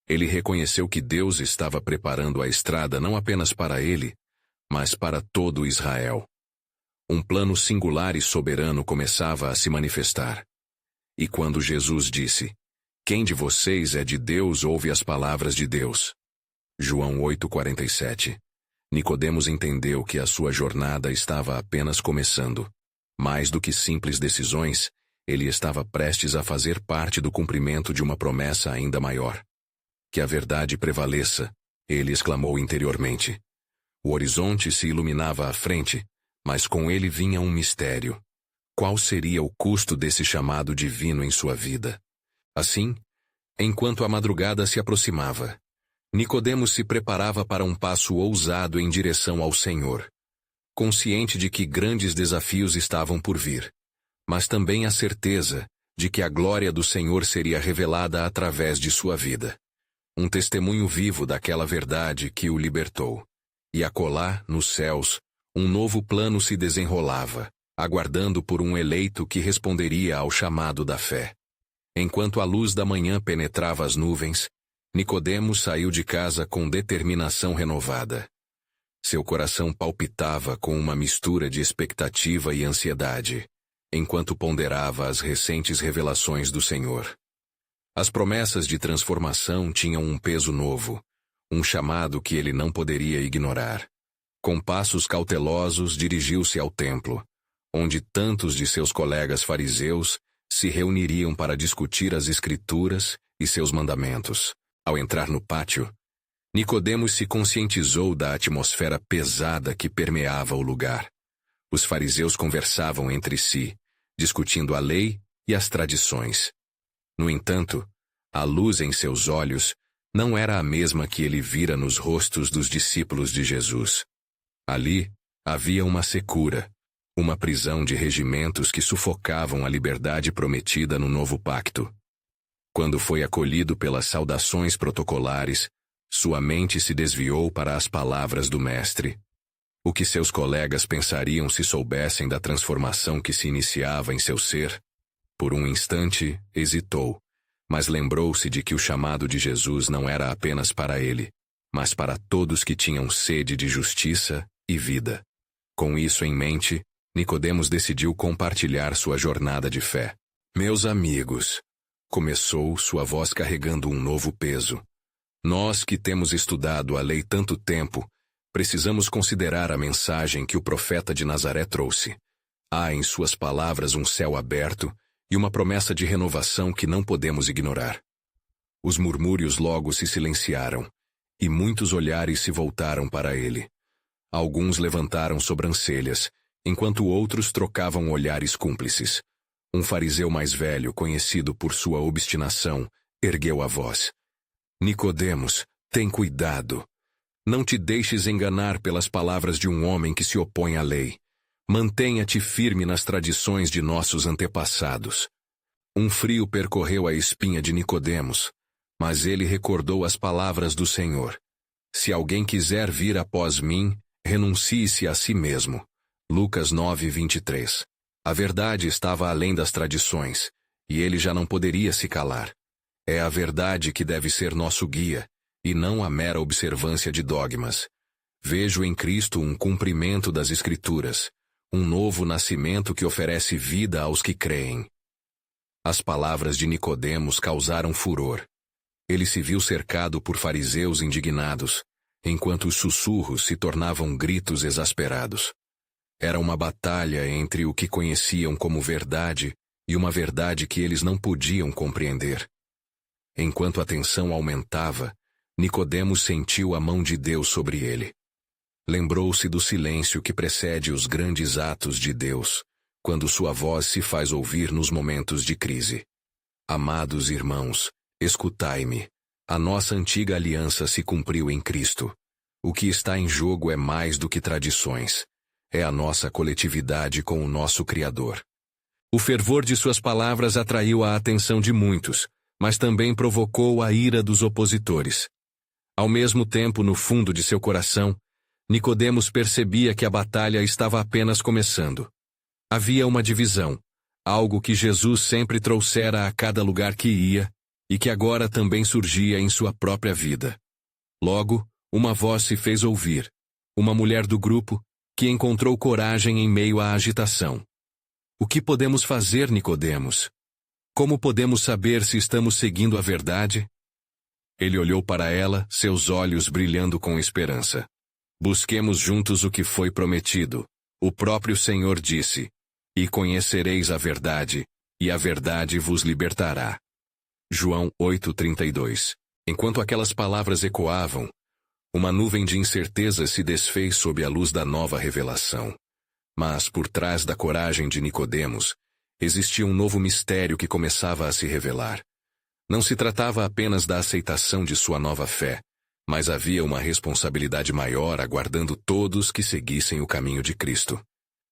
ele reconheceu que Deus estava preparando a estrada não apenas para ele, mas para todo Israel. Um plano singular e soberano começava a se manifestar. E quando Jesus disse, "Quem de vocês é de Deus ouve as palavras de Deus?" João 8:47. Nicodemos entendeu que a sua jornada estava apenas começando. Mais do que simples decisões, ele estava prestes a fazer parte do cumprimento de uma promessa ainda maior. Que a verdade prevaleça, ele exclamou interiormente. O horizonte se iluminava à frente, mas com ele vinha um mistério. Qual seria o custo desse chamado divino em sua vida? Assim, enquanto a madrugada se aproximava, Nicodemos se preparava para um passo ousado em direção ao Senhor, consciente de que grandes desafios estavam por vir, mas também a certeza de que a glória do Senhor seria revelada através de sua vida. Um testemunho vivo daquela verdade que o libertou. E acolá, nos céus, um novo plano se desenrolava, aguardando por um eleito que responderia ao chamado da fé. Enquanto a luz da manhã penetrava as nuvens, Nicodemos saiu de casa com determinação renovada. Seu coração palpitava com uma mistura de expectativa e ansiedade, enquanto ponderava as recentes revelações do Senhor. As promessas de transformação tinham um peso novo, um chamado que ele não poderia ignorar. Com passos cautelosos dirigiu-se ao templo, onde tantos de seus colegas fariseus se reuniriam para discutir as Escrituras e seus mandamentos. Ao entrar no pátio, Nicodemos se conscientizou da atmosfera pesada que permeava o lugar. Os fariseus conversavam entre si, discutindo a lei e as tradições. No entanto, a luz em seus olhos não era a mesma que ele vira nos rostos dos discípulos de Jesus. Ali, havia uma secura, uma prisão de regimentos que sufocavam a liberdade prometida no novo pacto. Quando foi acolhido pelas saudações protocolares, sua mente se desviou para as palavras do Mestre. O que seus colegas pensariam se soubessem da transformação que se iniciava em seu ser? Por um instante, hesitou, mas lembrou-se de que o chamado de Jesus não era apenas para ele, mas para todos que tinham sede de justiça e vida. Com isso em mente, Nicodemos decidiu compartilhar sua jornada de fé. "Meus amigos", começou, sua voz carregando um novo peso. "Nós que temos estudado a lei tanto tempo, precisamos considerar a mensagem que o profeta de Nazaré trouxe. Há em suas palavras um céu aberto e uma promessa de renovação que não podemos ignorar." Os murmúrios logo se silenciaram, e muitos olhares se voltaram para ele. Alguns levantaram sobrancelhas, enquanto outros trocavam olhares cúmplices. Um fariseu mais velho, conhecido por sua obstinação, ergueu a voz. Nicodemos, tem cuidado. Não te deixes enganar pelas palavras de um homem que se opõe à lei. Mantenha-te firme nas tradições de nossos antepassados. Um frio percorreu a espinha de Nicodemos, mas ele recordou as palavras do Senhor. Se alguém quiser vir após mim, renuncie-se a si mesmo. Lucas 9:23. A verdade estava além das tradições, e ele já não poderia se calar. É a verdade que deve ser nosso guia, e não a mera observância de dogmas. Vejo em Cristo um cumprimento das Escrituras, um novo nascimento que oferece vida aos que creem. As palavras de Nicodemos causaram furor. Ele se viu cercado por fariseus indignados, enquanto os sussurros se tornavam gritos exasperados. Era uma batalha entre o que conheciam como verdade e uma verdade que eles não podiam compreender. Enquanto a tensão aumentava, Nicodemos sentiu a mão de Deus sobre ele. Lembrou-se do silêncio que precede os grandes atos de Deus, quando sua voz se faz ouvir nos momentos de crise. Amados irmãos, escutai-me. A nossa antiga aliança se cumpriu em Cristo. O que está em jogo é mais do que tradições. É a nossa coletividade com o nosso Criador. O fervor de suas palavras atraiu a atenção de muitos, mas também provocou a ira dos opositores. Ao mesmo tempo, no fundo de seu coração, Nicodemos percebia que a batalha estava apenas começando. Havia uma divisão, algo que Jesus sempre trouxera a cada lugar que ia, e que agora também surgia em sua própria vida. Logo, uma voz se fez ouvir, uma mulher do grupo, que encontrou coragem em meio à agitação. O que podemos fazer, Nicodemos? Como podemos saber se estamos seguindo a verdade? Ele olhou para ela, seus olhos brilhando com esperança. Busquemos juntos o que foi prometido. O próprio Senhor disse: E conhecereis a verdade, e a verdade vos libertará. João 8:32. Enquanto aquelas palavras ecoavam, uma nuvem de incerteza se desfez sob a luz da nova revelação. Mas, por trás da coragem de Nicodemos, existia um novo mistério que começava a se revelar. Não se tratava apenas da aceitação de sua nova fé, mas havia uma responsabilidade maior aguardando todos que seguissem o caminho de Cristo.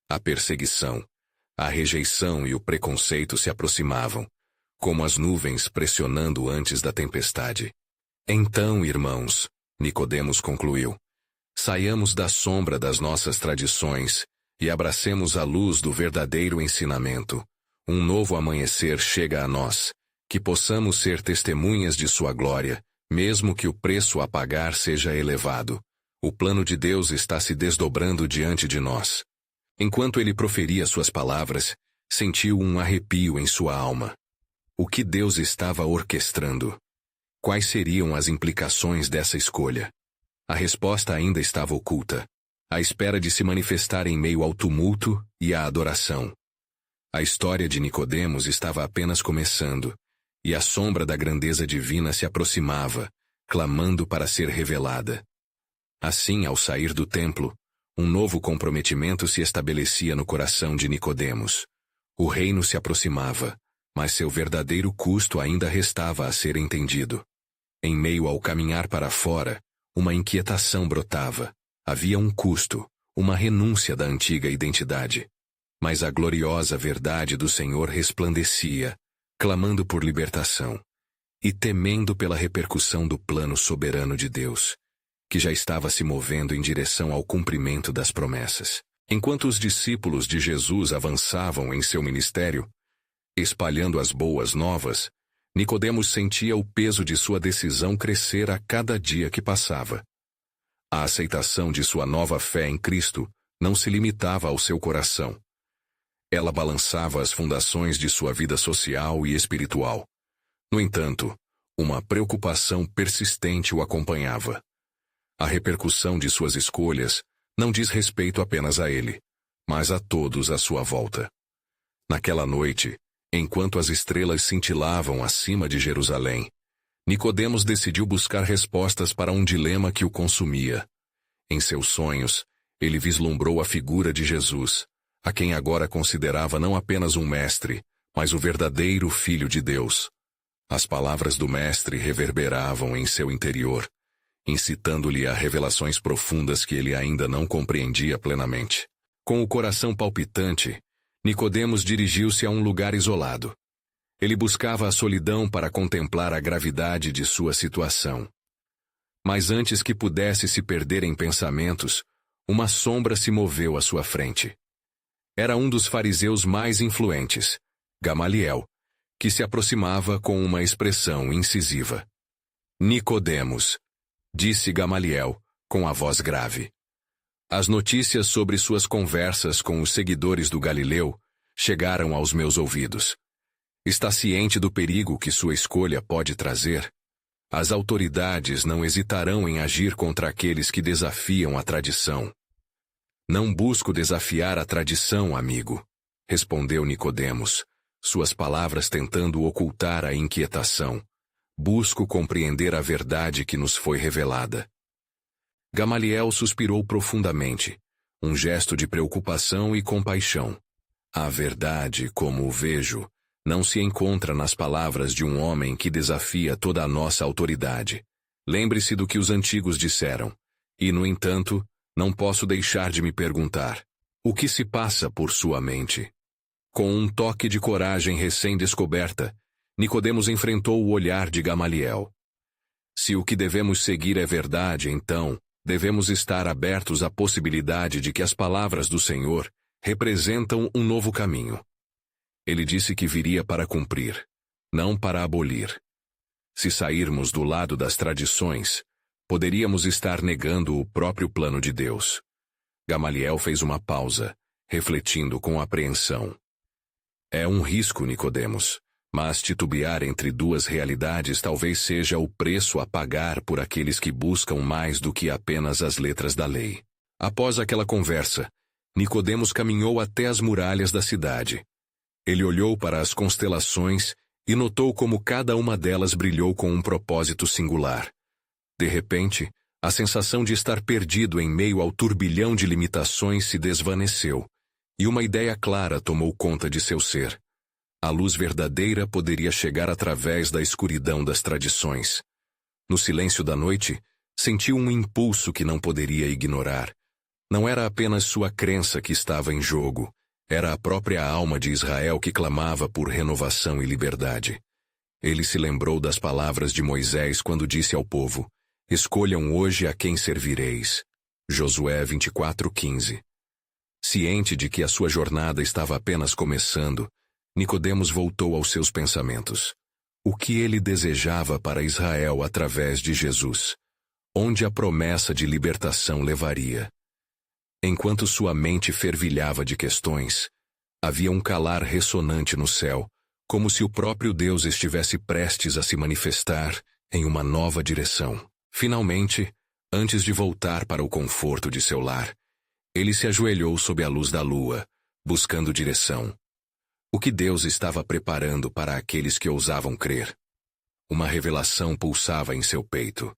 A perseguição, a rejeição e o preconceito se aproximavam, como as nuvens pressionando antes da tempestade. Então, irmãos, Nicodemos concluiu, saiamos da sombra das nossas tradições e abracemos a luz do verdadeiro ensinamento. Um novo amanhecer chega a nós, que possamos ser testemunhas de sua glória, mesmo que o preço a pagar seja elevado. O plano de Deus está se desdobrando diante de nós. Enquanto ele proferia suas palavras, sentiu um arrepio em sua alma. O que Deus estava orquestrando? Quais seriam as implicações dessa escolha? A resposta ainda estava oculta, à espera de se manifestar em meio ao tumulto e à adoração. A história de Nicodemos estava apenas começando, e a sombra da grandeza divina se aproximava, clamando para ser revelada. Assim, ao sair do templo, um novo comprometimento se estabelecia no coração de Nicodemos. O reino se aproximava, mas seu verdadeiro custo ainda restava a ser entendido. Em meio ao caminhar para fora, uma inquietação brotava. Havia um custo, uma renúncia da antiga identidade. Mas a gloriosa verdade do Senhor resplandecia, clamando por libertação, e temendo pela repercussão do plano soberano de Deus, que já estava se movendo em direção ao cumprimento das promessas. Enquanto os discípulos de Jesus avançavam em seu ministério, espalhando as boas novas, Nicodemos sentia o peso de sua decisão crescer a cada dia que passava. A aceitação de sua nova fé em Cristo não se limitava ao seu coração. Ela balançava as fundações de sua vida social e espiritual. No entanto, uma preocupação persistente o acompanhava. A repercussão de suas escolhas não diz respeito apenas a ele, mas a todos à sua volta. Naquela noite, enquanto as estrelas cintilavam acima de Jerusalém, Nicodemos decidiu buscar respostas para um dilema que o consumia. Em seus sonhos, ele vislumbrou a figura de Jesus, a quem agora considerava não apenas um mestre, mas o verdadeiro Filho de Deus. As palavras do mestre reverberavam em seu interior, incitando-lhe a revelações profundas que ele ainda não compreendia plenamente. Com o coração palpitante, Nicodemos dirigiu-se a um lugar isolado. Ele buscava a solidão para contemplar a gravidade de sua situação. Mas antes que pudesse se perder em pensamentos, uma sombra se moveu à sua frente. Era um dos fariseus mais influentes, Gamaliel, que se aproximava com uma expressão incisiva. Nicodemos, disse Gamaliel, com a voz grave. As notícias sobre suas conversas com os seguidores do Galileu chegaram aos meus ouvidos. Está ciente do perigo que sua escolha pode trazer? As autoridades não hesitarão em agir contra aqueles que desafiam a tradição. Não busco desafiar a tradição, amigo, respondeu Nicodemos, suas palavras tentando ocultar a inquietação. Busco compreender a verdade que nos foi revelada. Gamaliel suspirou profundamente, um gesto de preocupação e compaixão. A verdade, como o vejo, não se encontra nas palavras de um homem que desafia toda a nossa autoridade. Lembre-se do que os antigos disseram, e, no entanto, não posso deixar de me perguntar, o que se passa por sua mente? Com um toque de coragem recém-descoberta, Nicodemos enfrentou o olhar de Gamaliel. Se o que devemos seguir é verdade, então, devemos estar abertos à possibilidade de que as palavras do Senhor representam um novo caminho. Ele disse que viria para cumprir, não para abolir. Se sairmos do lado das tradições, poderíamos estar negando o próprio plano de Deus. Gamaliel fez uma pausa, refletindo com apreensão. É um risco, Nicodemos, mas titubear entre duas realidades talvez seja o preço a pagar por aqueles que buscam mais do que apenas as letras da lei. Após aquela conversa, Nicodemos caminhou até as muralhas da cidade. Ele olhou para as constelações e notou como cada uma delas brilhou com um propósito singular. De repente, a sensação de estar perdido em meio ao turbilhão de limitações se desvaneceu, e uma ideia clara tomou conta de seu ser. A luz verdadeira poderia chegar através da escuridão das tradições. No silêncio da noite, sentiu um impulso que não poderia ignorar. Não era apenas sua crença que estava em jogo. Era a própria alma de Israel que clamava por renovação e liberdade. Ele se lembrou das palavras de Moisés quando disse ao povo, escolham hoje a quem servireis. Josué 24:15. Ciente de que a sua jornada estava apenas começando, Nicodemos voltou aos seus pensamentos. O que ele desejava para Israel através de Jesus? Onde a promessa de libertação levaria? Enquanto sua mente fervilhava de questões, havia um calar ressonante no céu, como se o próprio Deus estivesse prestes a se manifestar em uma nova direção. Finalmente, antes de voltar para o conforto de seu lar, ele se ajoelhou sob a luz da lua, buscando direção. O que Deus estava preparando para aqueles que ousavam crer? Uma revelação pulsava em seu peito,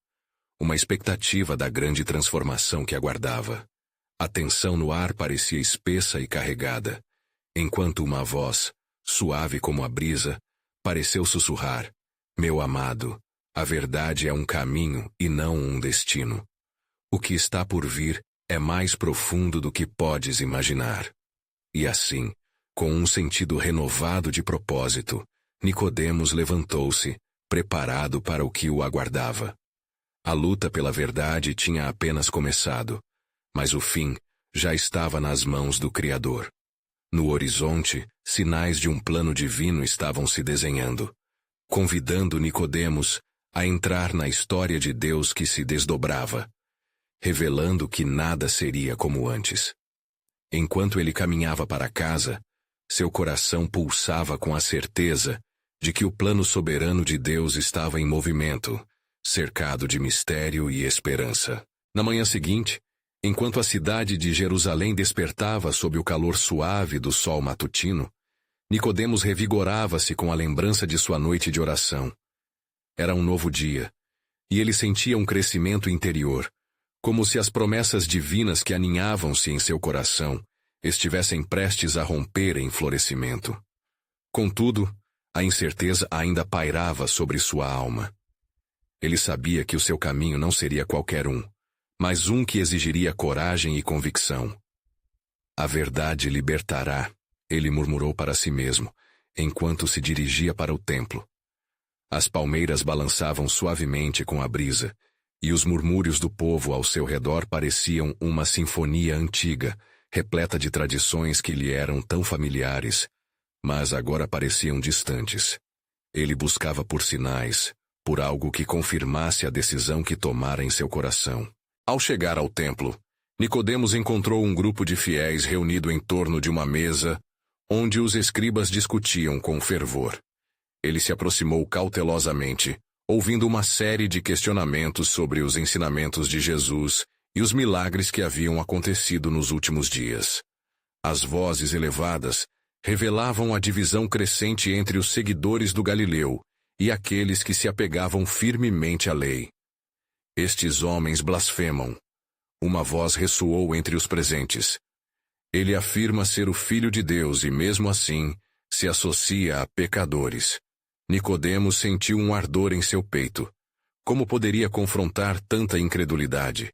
uma expectativa da grande transformação que aguardava. A tensão no ar parecia espessa e carregada, enquanto uma voz, suave como a brisa, pareceu sussurrar, meu amado, a verdade é um caminho e não um destino. O que está por vir é mais profundo do que podes imaginar. E assim, com um sentido renovado de propósito, Nicodemos levantou-se, preparado para o que o aguardava. A luta pela verdade tinha apenas começado, mas o fim já estava nas mãos do Criador. No horizonte, sinais de um plano divino estavam se desenhando, convidando Nicodemos a entrar na história de Deus que se desdobrava, revelando que nada seria como antes. Enquanto ele caminhava para casa, seu coração pulsava com a certeza de que o plano soberano de Deus estava em movimento, cercado de mistério e esperança. Na manhã seguinte, enquanto a cidade de Jerusalém despertava sob o calor suave do sol matutino, Nicodemos revigorava-se com a lembrança de sua noite de oração. Era um novo dia, e ele sentia um crescimento interior, como se as promessas divinas que aninhavam-se em seu coração estivessem prestes a romper em florescimento. Contudo, A incerteza ainda pairava sobre sua alma. Ele sabia que o seu caminho não seria qualquer um, mas um que exigiria coragem e convicção. A verdade libertará, ele murmurou para si mesmo, enquanto se dirigia para o templo. As palmeiras balançavam suavemente com a brisa, e os murmúrios do povo ao seu redor pareciam uma sinfonia antiga, repleta de tradições que lhe eram tão familiares, mas agora pareciam distantes. Ele buscava por sinais, por algo que confirmasse a decisão que tomara em seu coração. Ao chegar ao templo, Nicodemos encontrou um grupo de fiéis reunido em torno de uma mesa, onde os escribas discutiam com fervor. Ele se aproximou cautelosamente, ouvindo uma série de questionamentos sobre os ensinamentos de Jesus e os milagres que haviam acontecido nos últimos dias. As vozes elevadas revelavam a divisão crescente entre os seguidores do Galileu e aqueles que se apegavam firmemente à lei. Estes homens blasfemam. Uma voz ressoou entre os presentes. Ele afirma ser o Filho de Deus e, mesmo assim, se associa a pecadores. Nicodemos sentiu um ardor em seu peito. Como poderia confrontar tanta incredulidade?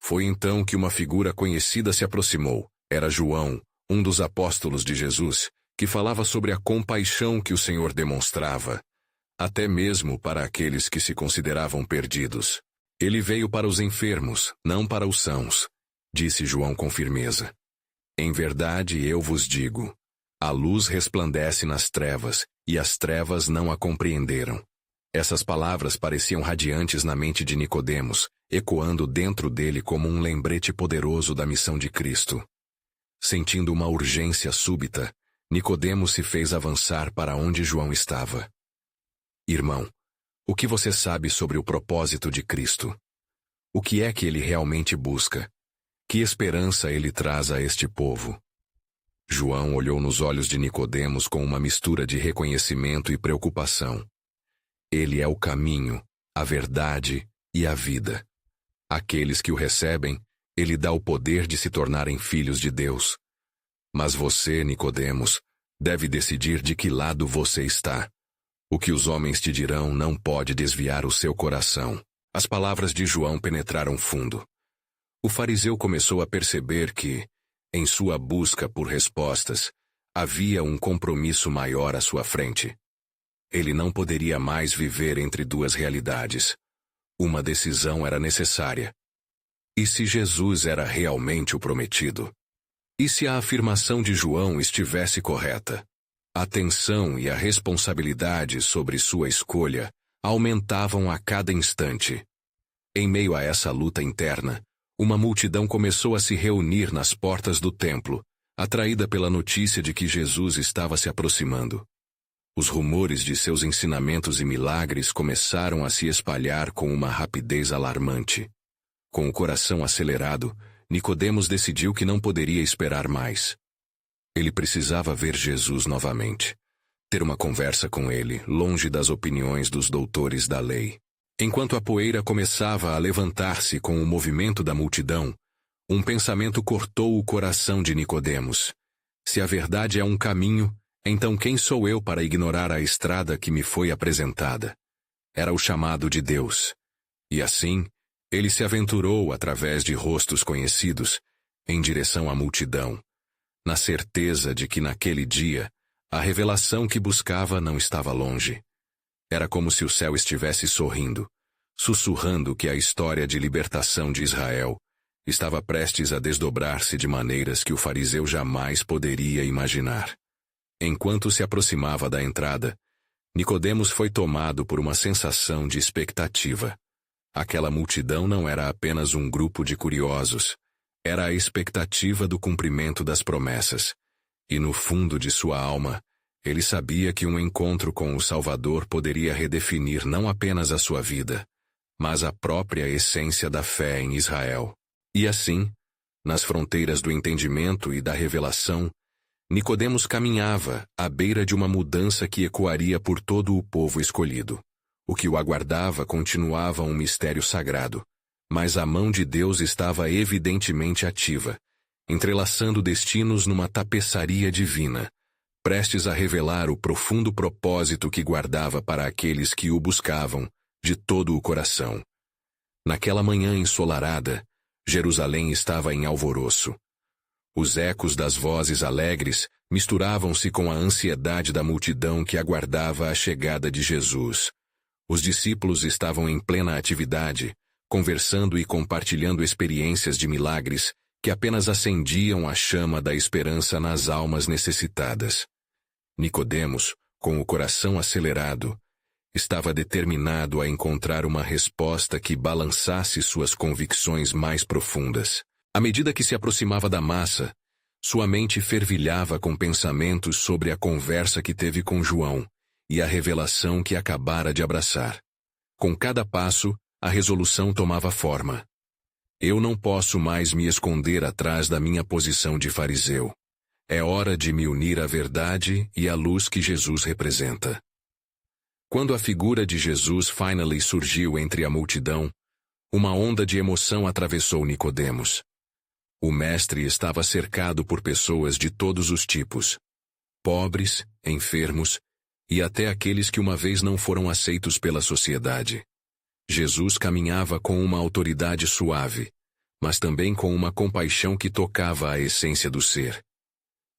Foi então que uma figura conhecida se aproximou. Era João, um dos apóstolos de Jesus, que falava sobre a compaixão que o Senhor demonstrava, até mesmo para aqueles que se consideravam perdidos. Ele veio para os enfermos, não para os sãos, disse João com firmeza. Em verdade eu vos digo, a luz resplandece nas trevas, e as trevas não a compreenderam. Essas palavras pareciam radiantes na mente de Nicodemos, ecoando dentro dele como um lembrete poderoso da missão de Cristo. Sentindo uma urgência súbita, Nicodemos se fez avançar para onde João estava. Irmão, o que você sabe sobre o propósito de Cristo? O que é que ele realmente busca? Que esperança ele traz a este povo? João olhou nos olhos de Nicodemos com uma mistura de reconhecimento e preocupação. Ele é o caminho, a verdade e a vida. Aqueles que o recebem, ele dá o poder de se tornarem filhos de Deus. Mas você, Nicodemos, deve decidir de que lado você está. O que os homens te dirão não pode desviar o seu coração. As palavras de João penetraram fundo. O fariseu começou a perceber que, em sua busca por respostas, havia um compromisso maior à sua frente. Ele não poderia mais viver entre duas realidades. Uma decisão era necessária. E se Jesus era realmente o prometido? E se a afirmação de João estivesse correta? A tensão e a responsabilidade sobre sua escolha aumentavam a cada instante. Em meio a essa luta interna, uma multidão começou a se reunir nas portas do templo, atraída pela notícia de que Jesus estava se aproximando. Os rumores de seus ensinamentos e milagres começaram a se espalhar com uma rapidez alarmante. Com o coração acelerado, Nicodemos decidiu que não poderia esperar mais. Ele precisava ver Jesus novamente. Ter uma conversa com ele, longe das opiniões dos doutores da lei. Enquanto a poeira começava a levantar-se com o movimento da multidão, um pensamento cortou o coração de Nicodemos. Se a verdade é um caminho, então quem sou eu para ignorar a estrada que me foi apresentada? Era o chamado de Deus. E assim, ele se aventurou através de rostos conhecidos, em direção à multidão, na certeza de que naquele dia, a revelação que buscava não estava longe. Era como se o céu estivesse sorrindo, sussurrando que a história de libertação de Israel estava prestes a desdobrar-se de maneiras que o fariseu jamais poderia imaginar. Enquanto se aproximava da entrada, Nicodemos foi tomado por uma sensação de expectativa. Aquela multidão não era apenas um grupo de curiosos, era a expectativa do cumprimento das promessas. E no fundo de sua alma, ele sabia que um encontro com o Salvador poderia redefinir não apenas a sua vida, mas a própria essência da fé em Israel. E assim, nas fronteiras do entendimento e da revelação, Nicodemos caminhava à beira de uma mudança que ecoaria por todo o povo escolhido. O que o aguardava continuava um mistério sagrado, mas a mão de Deus estava evidentemente ativa, entrelaçando destinos numa tapeçaria divina, prestes a revelar o profundo propósito que guardava para aqueles que o buscavam de todo o coração. Naquela manhã ensolarada, Jerusalém estava em alvoroço. Os ecos das vozes alegres misturavam-se com a ansiedade da multidão que aguardava a chegada de Jesus. Os discípulos estavam em plena atividade, conversando e compartilhando experiências de milagres que apenas acendiam a chama da esperança nas almas necessitadas. Nicodemos, com o coração acelerado, estava determinado a encontrar uma resposta que balançasse suas convicções mais profundas. À medida que se aproximava da massa, sua mente fervilhava com pensamentos sobre a conversa que teve com João e a revelação que acabara de abraçar. Com cada passo, a resolução tomava forma. Eu não posso mais me esconder atrás da minha posição de fariseu. É hora de me unir à verdade e à luz que Jesus representa. Quando a figura de Jesus finally surgiu entre a multidão, uma onda de emoção atravessou Nicodemos. O mestre estava cercado por pessoas de todos os tipos, pobres, enfermos e até aqueles que uma vez não foram aceitos pela sociedade. Jesus caminhava com uma autoridade suave, mas também com uma compaixão que tocava a essência do ser.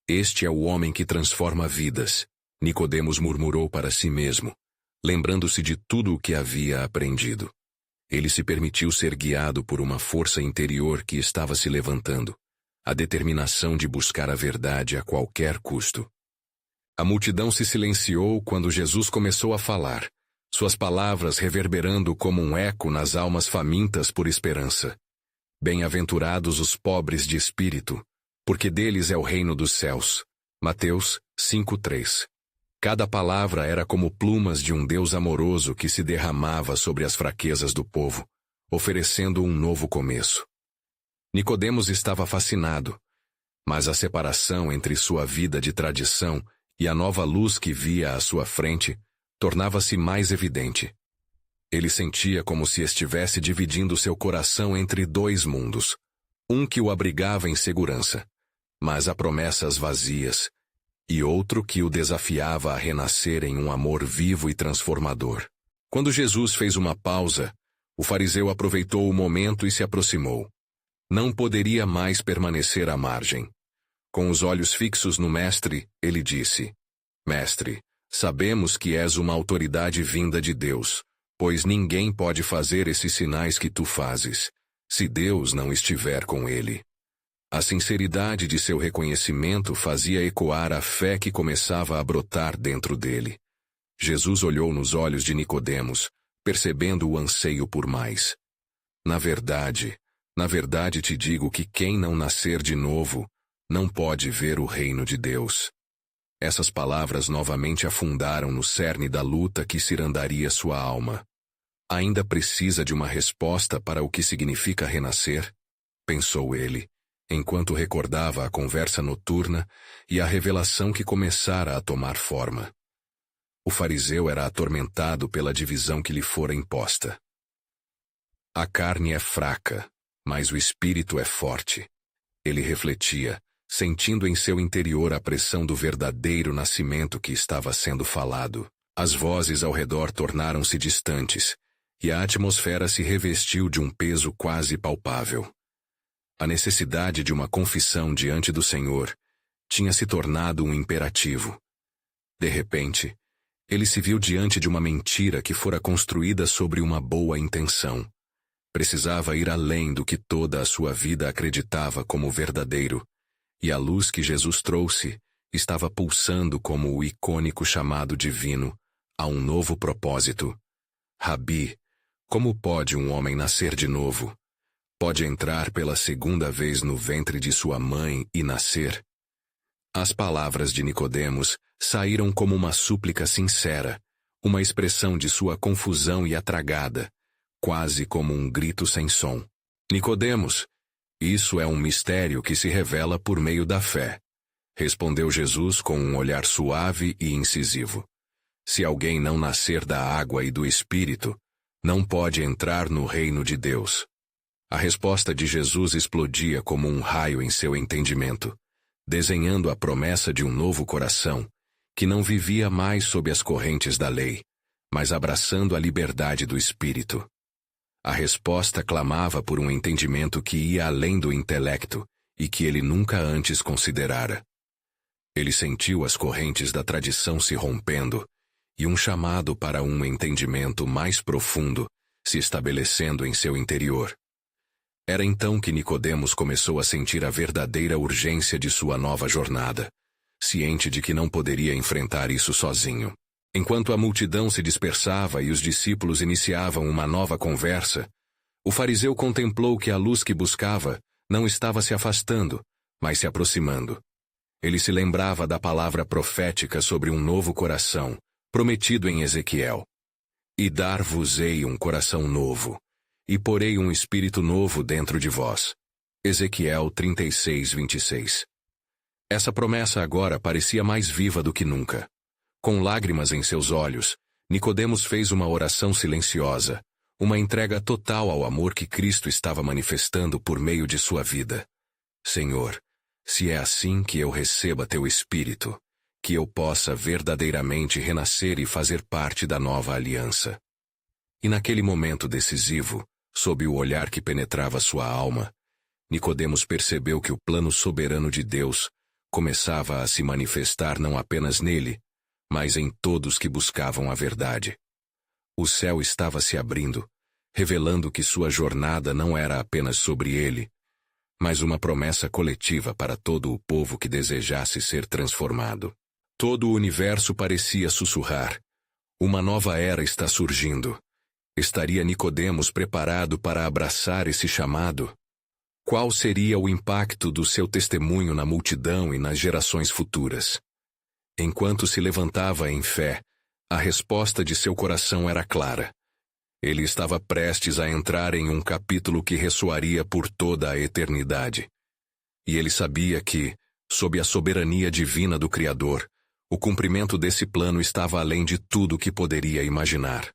Este é o homem que transforma vidas, Nicodemos murmurou para si mesmo, lembrando-se de tudo o que havia aprendido. Ele se permitiu ser guiado por uma força interior que estava se levantando, a determinação de buscar a verdade a qualquer custo. A multidão se silenciou quando Jesus começou a falar, suas palavras reverberando como um eco nas almas famintas por esperança. Bem-aventurados os pobres de espírito, porque deles é o reino dos céus. Mateus 5:3. Cada palavra era como plumas de um Deus amoroso que se derramava sobre as fraquezas do povo, oferecendo um novo começo. Nicodemos estava fascinado, mas a separação entre sua vida de tradição e a nova luz que via à sua frente tornava-se mais evidente. Ele sentia como se estivesse dividindo seu coração entre dois mundos, um que o abrigava em segurança, mas a promessas vazias, e outro que o desafiava a renascer em um amor vivo e transformador. Quando Jesus fez uma pausa, o fariseu aproveitou o momento e se aproximou. Não poderia mais permanecer à margem. Com os olhos fixos no mestre, ele disse: Mestre, sabemos que és uma autoridade vinda de Deus, pois ninguém pode fazer esses sinais que tu fazes, se Deus não estiver com ele. A sinceridade de seu reconhecimento fazia ecoar a fé que começava a brotar dentro dele. Jesus olhou nos olhos de Nicodemos, percebendo o anseio por mais. Na verdade te digo que quem não nascer de novo, não pode ver o reino de Deus. Essas palavras novamente afundaram no cerne da luta que cirandaria sua alma. Ainda precisa de uma resposta para o que significa renascer? Pensou ele, enquanto recordava a conversa noturna e a revelação que começara a tomar forma. O fariseu era atormentado pela divisão que lhe fora imposta. A carne é fraca, mas o espírito é forte. Ele refletia, sentindo em seu interior a pressão do verdadeiro nascimento que estava sendo falado. As vozes ao redor tornaram-se distantes, e a atmosfera se revestiu de um peso quase palpável. A necessidade de uma confissão diante do Senhor tinha se tornado um imperativo. De repente, ele se viu diante de uma mentira que fora construída sobre uma boa intenção. Precisava ir além do que toda a sua vida acreditava como verdadeiro, e a luz que Jesus trouxe estava pulsando como o icônico chamado divino a um novo propósito. Rabi, como pode um homem nascer de novo? Pode entrar pela segunda vez no ventre de sua mãe e nascer? As palavras de Nicodemos saíram como uma súplica sincera, uma expressão de sua confusão e atragada, quase como um grito sem som. Nicodemos, isso é um mistério que se revela por meio da fé, respondeu Jesus com um olhar suave e incisivo. Se alguém não nascer da água e do Espírito, não pode entrar no reino de Deus. A resposta de Jesus explodia como um raio em seu entendimento, desenhando a promessa de um novo coração que não vivia mais sob as correntes da lei, mas abraçando a liberdade do espírito. A resposta clamava por um entendimento que ia além do intelecto e que ele nunca antes considerara. Ele sentiu as correntes da tradição se rompendo e um chamado para um entendimento mais profundo se estabelecendo em seu interior. Era então que Nicodemos começou a sentir a verdadeira urgência de sua nova jornada, ciente de que não poderia enfrentar isso sozinho. Enquanto a multidão se dispersava e os discípulos iniciavam uma nova conversa, o fariseu contemplou que a luz que buscava não estava se afastando, mas se aproximando. Ele se lembrava da palavra profética sobre um novo coração, prometido em Ezequiel. E dar-vos-ei um coração novo, e porei um espírito novo dentro de vós. Ezequiel 36:26. Essa promessa agora parecia mais viva do que nunca. Com lágrimas em seus olhos, Nicodemos fez uma oração silenciosa, uma entrega total ao amor que Cristo estava manifestando por meio de sua vida. Senhor, se é assim que eu receba teu Espírito, que eu possa verdadeiramente renascer e fazer parte da nova aliança. E naquele momento decisivo, sob o olhar que penetrava sua alma, Nicodemos percebeu que o plano soberano de Deus começava a se manifestar não apenas nele, mas em todos que buscavam a verdade. O céu estava se abrindo, revelando que sua jornada não era apenas sobre ele, mas uma promessa coletiva para todo o povo que desejasse ser transformado. Todo o universo parecia sussurrar: uma nova era está surgindo. Estaria Nicodemos preparado para abraçar esse chamado? Qual seria o impacto do seu testemunho na multidão e nas gerações futuras? Enquanto se levantava em fé, a resposta de seu coração era clara. Ele estava prestes a entrar em um capítulo que ressoaria por toda a eternidade. E ele sabia que, sob a soberania divina do Criador, o cumprimento desse plano estava além de tudo que poderia imaginar.